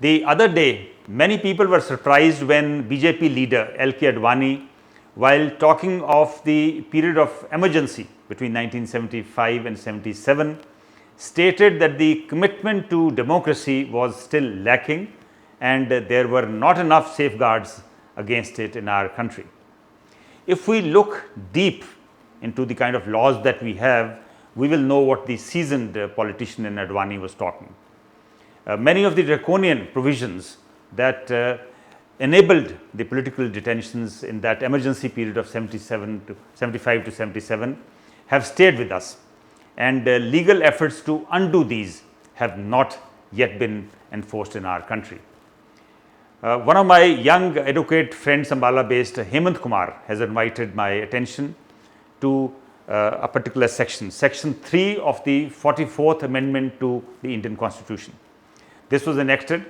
The other day, many people were surprised when BJP leader LK Advani, while talking of the period of emergency between 1975 and 77, stated that the commitment to democracy was still lacking and there were not enough safeguards against it in our country. If we look deep into the kind of laws that we have, we will know what the seasoned politician in Advani was talking. Many of the draconian provisions that enabled the political detentions in that emergency period of 75 to 77 have stayed with us, and legal efforts to undo these have not yet been enforced in our country. One of my young advocate friends, Ambala-based Hemant Kumar, has invited my attention to a particular section, section 3 of the 44th Amendment to the Indian Constitution. This was enacted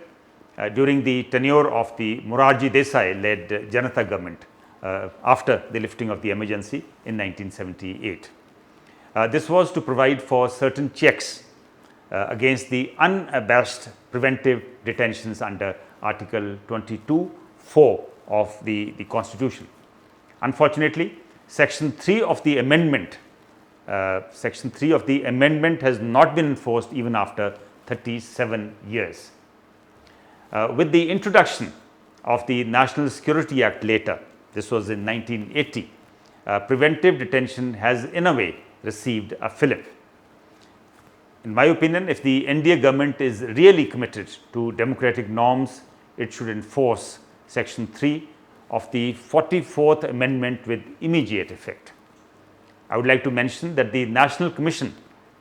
during the tenure of the Morarji Desai-led Janata Government after the lifting of the emergency in 1978. This was to provide for certain checks against the unabashed preventive detentions under Article 22(4) of the Constitution. Unfortunately, Section 3 of the amendment has not been enforced even after 37 years. With the introduction of the National Security Act later, this was in 1980, preventive detention has in a way received a fillip. In my opinion, if the NDA government is really committed to democratic norms, it should enforce Section 3 of the 44th Amendment with immediate effect. I would like to mention that the National Commission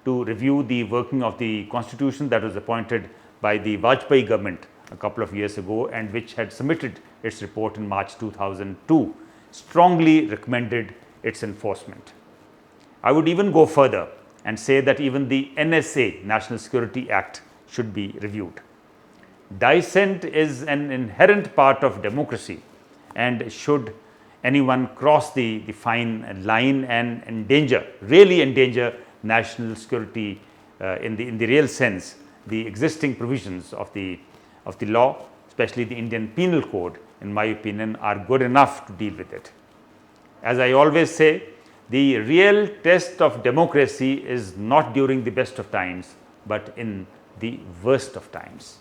to review the working of the Constitution that was appointed by the Vajpayee government a couple of years ago and which had submitted its report in March 2002 strongly recommended its enforcement. I would even go further and say that even the NSA, National Security Act, should be reviewed. Dissent is an inherent part of democracy, and should anyone cross the fine line and really endanger national security in the real sense, the existing provisions of the law, especially the Indian Penal Code, in my opinion, are good enough to deal with it. As I always say, the real test of democracy is not during the best of times, but in the worst of times.